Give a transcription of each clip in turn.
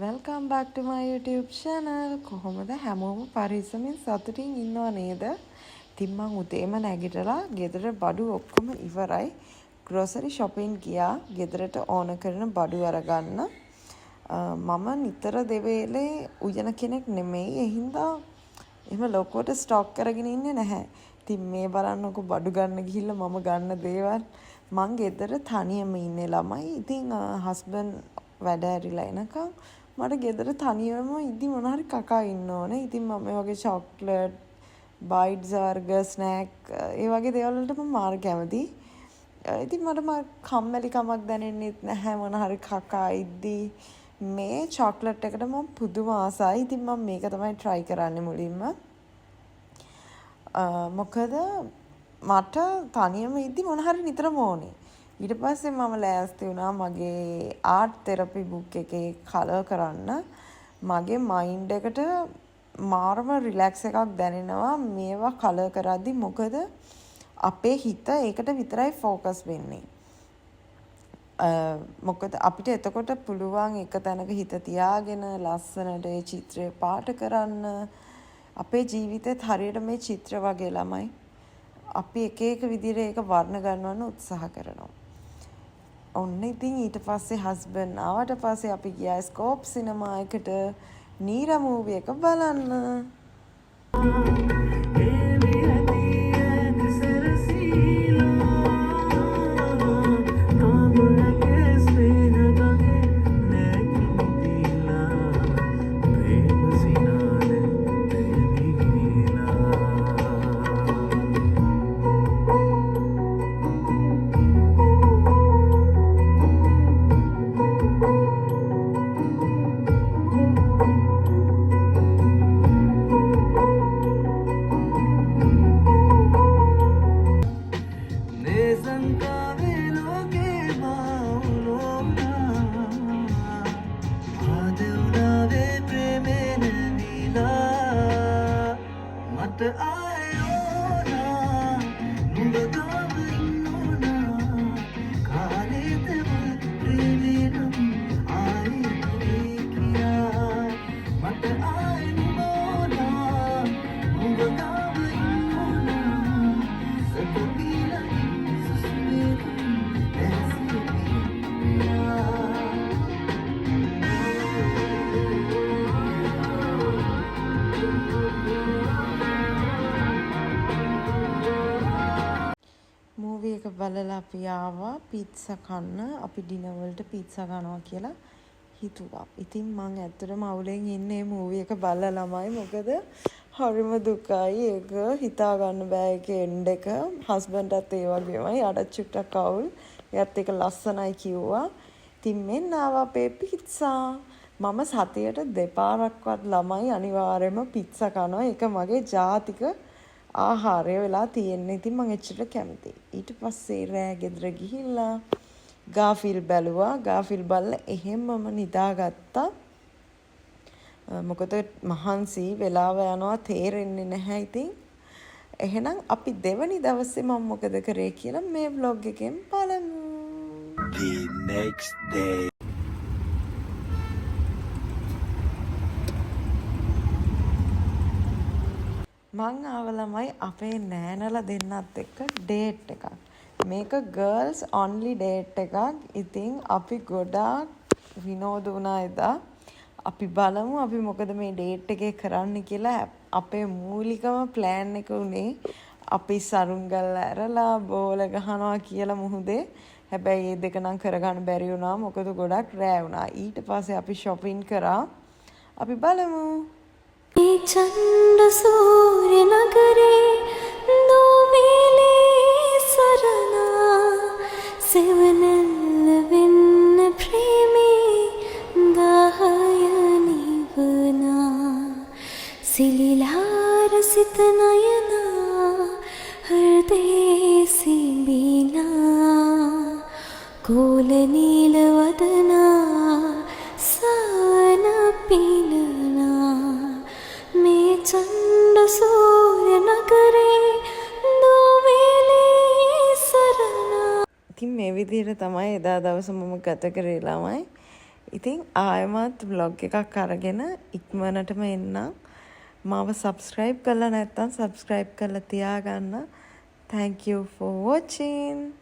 Welcome back to my YouTube channel. කොහොමද හැමෝම පරිස්සමින් සතුටින් ඉන්නව නේද? ඉතින් මං උදේම නැගිටලා ගෙදර බඩු ඔක්කොම ඉවරයි. grocery shopping ගියා. ගෙදරට ඕන කරන බඩු අරගන්න. මම නිතර දෙවේලේ උයන කෙනෙක් නෙමෙයි. ඒ හින්දා එහෙම ලොකුවට ස්ටොක් කරගෙන ඉන්නේ නැහැ. ඉතින් මේ බලන්නකො බඩු ගන්න ගිහිල්ලා මම ගන්න දේවල් මං ගෙදර තනියම ඉන්නේ ළමයි. ඉතින් හස්බන්ඩ් වැඩ ඇරිලා එනකම් මට ගෙදර තනියම ඉදි මොන හරි කකා ඉන්න ඕනේ. ඉතින් මම මේ වගේ චොක්ලට්, බයිට්ස්, බර්ගර්, ස්නැක් ඒ වගේ දේවල් වලට මම මාර කැමතියි. ඉතින් මට කම්මැලි කමක් දැනෙන්නේ නැහැ මොන හරි කකා ඉද්දි. මේ චොක්ලට් එකට මම පුදුම ආසයි. ඉතින් මම මේක තමයි try කරන්නේ මුලින්ම. මොකද මට තනියම ඉද්දි මොන හරි නිතරම ඕනේ. ඊට පස්සේ මම ලෑස්ති වුණා මගේ ආර්ට් තෙරපි බුක් එකේ කලර් කරන්න. මගේ මයින්ඩ් එකට මාරම රිලැක්ස් එකක් දැනෙනවා මේවා කලර් කරද්දි. මොකද අපේ හිත ඒකට විතරයි ફોකස් වෙන්නේ. මොකද අපිට එතකොට පුළුවන් එක තැනක හිත තියාගෙන ලස්සනට ඒ චිත්‍රය පාට කරන්න. අපේ ජීවිතේත් හරියට මේ චිත්‍ර වගේ ළමයි. අපි එක එක විදිහට ඒක වර්ණ ගන්නවන්න උත්සාහ කරනවා. ඔන්න ඉතින් ඊට පස්සේ හස්බන්ඩ් ආවට පස්සේ අපි ගියා ස්කෝප් සිනමා එකට නීරා මූවි එක බලන්න. මූවි එක බලලා අපි ආවා පීට්සා කන්න. අපි ඩිනර් වලට පීට්සා කනවා කියලා හිතුවා. ඉතින් මං ඇත්තටම අවුලෙන් ඉන්නේ මූවි එක බලලා ළමයි. මොකද හරිම දුකයි ඒක හිතා ගන්න බෑ ඒක එන්ඩ් එක. හස්බන්ඩ්ටත් ඒ වගේමයි. අර චුට්ටක් අවුල්. එයාත් ඒක ලස්සනයි කිව්වා. ඉතින් මෙන්න ආවා අපේ පීට්සා. මම සතියට දෙපාරක්වත් ළමයි අනිවාර්යයෙන්ම පීට්සා කනවා. ඒක මගේ ජාතික ආහාරය වෙලා තියෙන්නේ. ඉතින් මම එච්චර කැමතියි. ඊට පස්සේ රෑ ගෙදර ගිහිල්ලා ගාෆිල් බැලුවා. ගාෆිල් බලලා එහෙම්මම නිදාගත්තා. මොකද මහන්සි වෙලාව යනවා තේරෙන්නේ නැහැ. ඉතින් එහෙනම් අපි දෙවනි දවසේ මම මොකද කරේ කියලා මේ vlog එකෙන් බලමු. The next day. මං ආව ළමයි අපේ නෑනලා දෙන්නත් එක්ක ඩේට් එකක්. මේක ගර්ල්ස් ඔන්ලි ඩේට් එකක්. ඉතින් අපි ගොඩාක් විනෝද වුණා එදා. අපි බලමු අපි මොකද මේ ඩේට් එකේ කරන්න කියලා. අපේ මූලිකම ප්ලෑන් එක උනේ අපි සරුංගල් ඇරලා බෝල ගහනවා කියලා මුහුදේ. හැබැයි මේ දෙක නම් කරගන්න බැරි වුණා. මොකද ගොඩක් රෑ වුණා. ඊට පස්සේ අපි shopping කරා. අපි බලමු. චන්ද සූර්ය නගරේ දෝමීලේ සරණා සෙවනල්ල වෙන්න ප්‍රේමේ දාහය නිවනා සිලිලාර සිත නයනා හෘදේ සිඹිලා කෝල නීල වදනා සවන පිලනා මේ චන්ද සූර්ය නගරේ දෝමීලේ සරණා. ඉතින් මේ විදිහට තමයි එදා දවස මම ගත කරේ ළමයි. ඉතින් ආයෙමත් vlog එකක් අරගෙන ඉක්මනටම එන්නම්. මාව subscribe කරලා නැත්නම් subscribe කරලා තියාගන්න. Thank you for watching.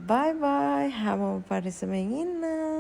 Bye bye. හැමෝම පරිස්සමෙන් ඉන්න.